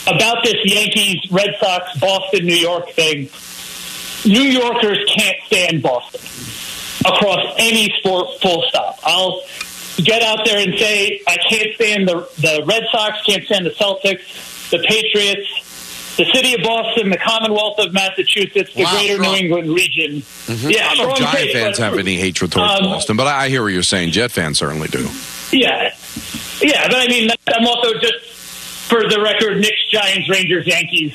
about this Yankees, Red Sox, Boston, New York thing. New Yorkers can't stand Boston across any sport, full stop. I'll get out there and say I can't stand the Red Sox, can't stand the Celtics, the Patriots, the city of Boston, the Commonwealth of Massachusetts, the greater New England region. Mm-hmm. Yeah, I don't know if Giant fans have any hatred towards Boston, but I hear what you're saying. Jet fans certainly do. Yeah, but I mean, I'm also just, for the record, Knicks, Giants, Rangers, Yankees.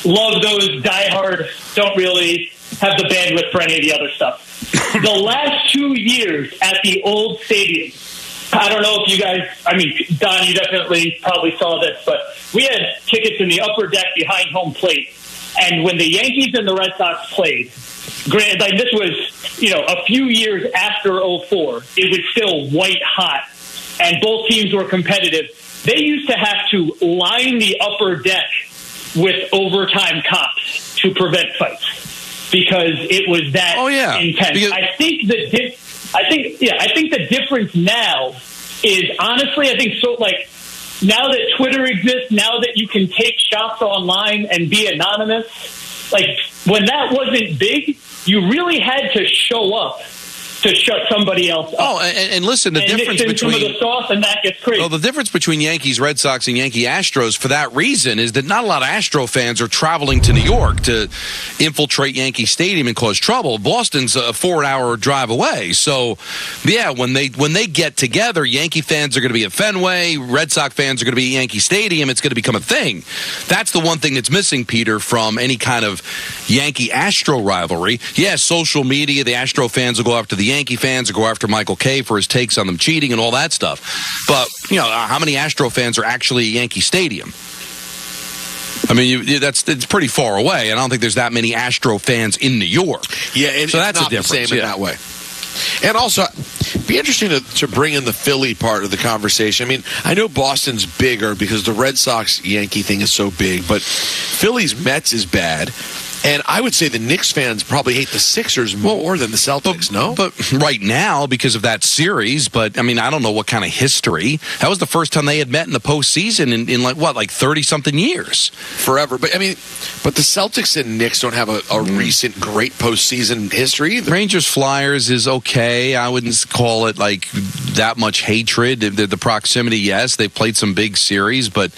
Love those diehard, don't really have the bandwidth for any of the other stuff. The last 2 years at the old stadium, I don't know if you guys, I mean, Don, you definitely probably saw this, but we had tickets in the upper deck behind home plate. And when the Yankees and the Red Sox played, granted, like this was, a few years after 2004, it was still white hot, and both teams were competitive. They used to have to line the upper deck with overtime cops to prevent fights because it was that intense. Because I think the difference now is, honestly, I think so. Like, now that Twitter exists, now that you can take shots online and be anonymous, like when that wasn't big, you really had to show up to shut somebody else up. Oh, and listen, the difference between some of the sauce, and that gets crazy. Well, the difference between Yankees, Red Sox, and Yankee Astros for that reason is that not a lot of Astro fans are traveling to New York to infiltrate Yankee Stadium and cause trouble. Boston's a 4-hour drive away, so yeah, when they get together, Yankee fans are going to be at Fenway, Red Sox fans are going to be at Yankee Stadium. It's going to become a thing. That's the one thing that's missing, Peter, from any kind of Yankee Astro rivalry. Yeah, social media, the Astro fans will go after the Yankee fans will go after Michael Kay for his takes on them cheating and all that stuff. But, how many Astro fans are actually at Yankee Stadium? I mean, it's pretty far away. I don't think there's that many Astro fans in New York. Yeah, and so it's that's not a difference. The same in that way. And also, it'd be interesting to bring in the Philly part of the conversation. I mean, I know Boston's bigger because the Red Sox-Yankee thing is so big, but Philly's Mets is bad. And I would say the Knicks fans probably hate the Sixers more than the Celtics, no? But right now, because of that series, but, I mean, I don't know what kind of history. That was the first time they had met in the postseason in like 30-something years? Forever. But, I mean, but the Celtics and Knicks don't have a recent great postseason history either. Rangers-Flyers is okay. I wouldn't call it, like, that much hatred. The proximity, yes. They've played some big series, but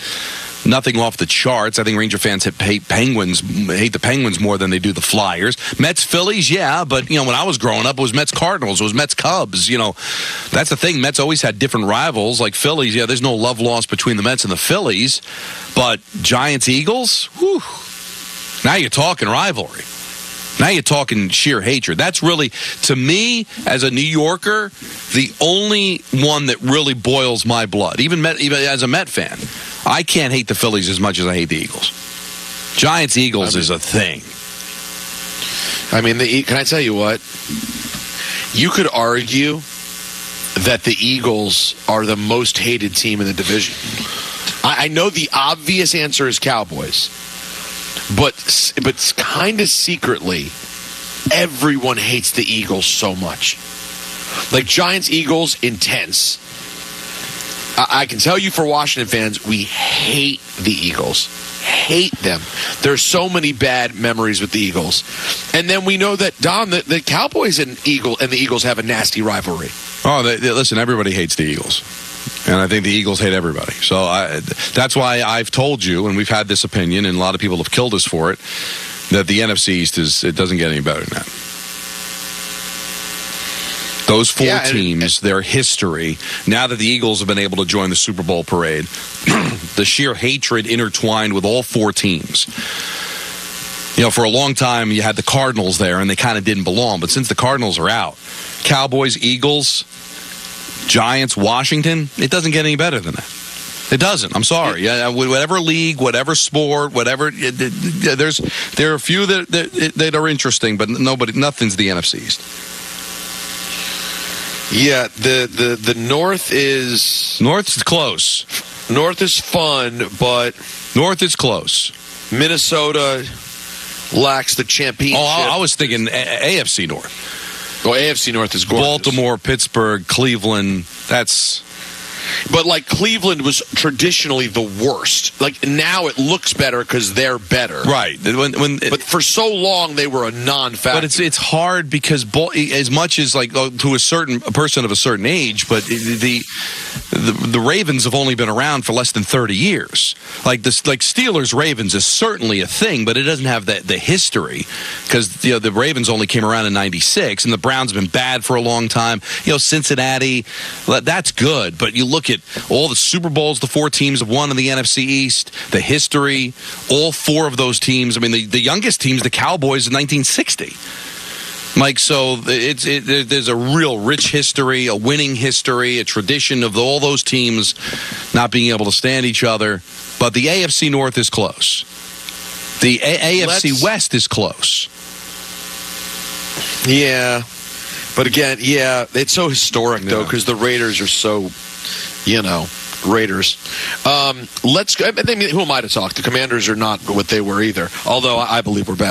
nothing off the charts. I think Ranger fans hate the Penguins more than they do the Flyers. Mets, Phillies, yeah, but when I was growing up, it was Mets, Cardinals, it was Mets, Cubs. That's the thing. Mets always had different rivals. Like Phillies, yeah, there's no love lost between the Mets and the Phillies, but Giants, Eagles, whew, now you're talking rivalry. Now you're talking sheer hatred. That's really, to me, as a New Yorker, the only one that really boils my blood. Even as a Met fan, I can't hate the Phillies as much as I hate the Eagles. Giants, Eagles is a thing. I mean, can I tell you what? You could argue that the Eagles are the most hated team in the division. I know the obvious answer is Cowboys. But kind of secretly, everyone hates the Eagles so much. Like Giants, Eagles, intense. I can tell you for Washington fans, we hate the Eagles. Hate them. There's so many bad memories with the Eagles. And then we know that, Don, the Cowboys and the Eagles have a nasty rivalry. Oh, listen, everybody hates the Eagles. And I think the Eagles hate everybody. So that's why I've told you, and we've had this opinion, and a lot of people have killed us for it, that the NFC East it doesn't get any better than that. Those four teams, their history, now that the Eagles have been able to join the Super Bowl parade, the sheer hatred intertwined with all four teams. For a long time, you had the Cardinals there, and they kind of didn't belong. But since the Cardinals are out, Cowboys, Eagles, Giants, Washington, it doesn't get any better than that. It doesn't. I'm sorry. Whatever league, whatever sport, whatever. There are a few that are interesting, but nothing's the NFC East. Yeah, the North is close. North is fun, but North is close. Minnesota lacks the championship. Oh, I was thinking AFC North. Well, AFC North is gorgeous. Baltimore, Pittsburgh, Cleveland. That's But, like, Cleveland was traditionally the worst. Like, now it looks better because they're better. Right. But for so long, they were a non-factor. But it's hard because as much as, like, to a person of a certain age, but the Ravens have only been around for less than 30 years. Like, Steelers-Ravens is certainly a thing, but it doesn't have the history because, the Ravens only came around in 96, and the Browns have been bad for a long time. Cincinnati, that's good, but you look at all the Super Bowls the four teams have won in the NFC East, the history, all four of those teams. I mean, the youngest team's the Cowboys in 1960. Like, so there's a real rich history, a winning history, a tradition of all those teams not being able to stand each other. But the AFC North is close. The AFC West is close. Yeah. But again, it's so historic, though, because the Raiders are so, Raiders. Let's go. I mean, who am I to talk? The Commanders are not what they were either, although I believe we're back.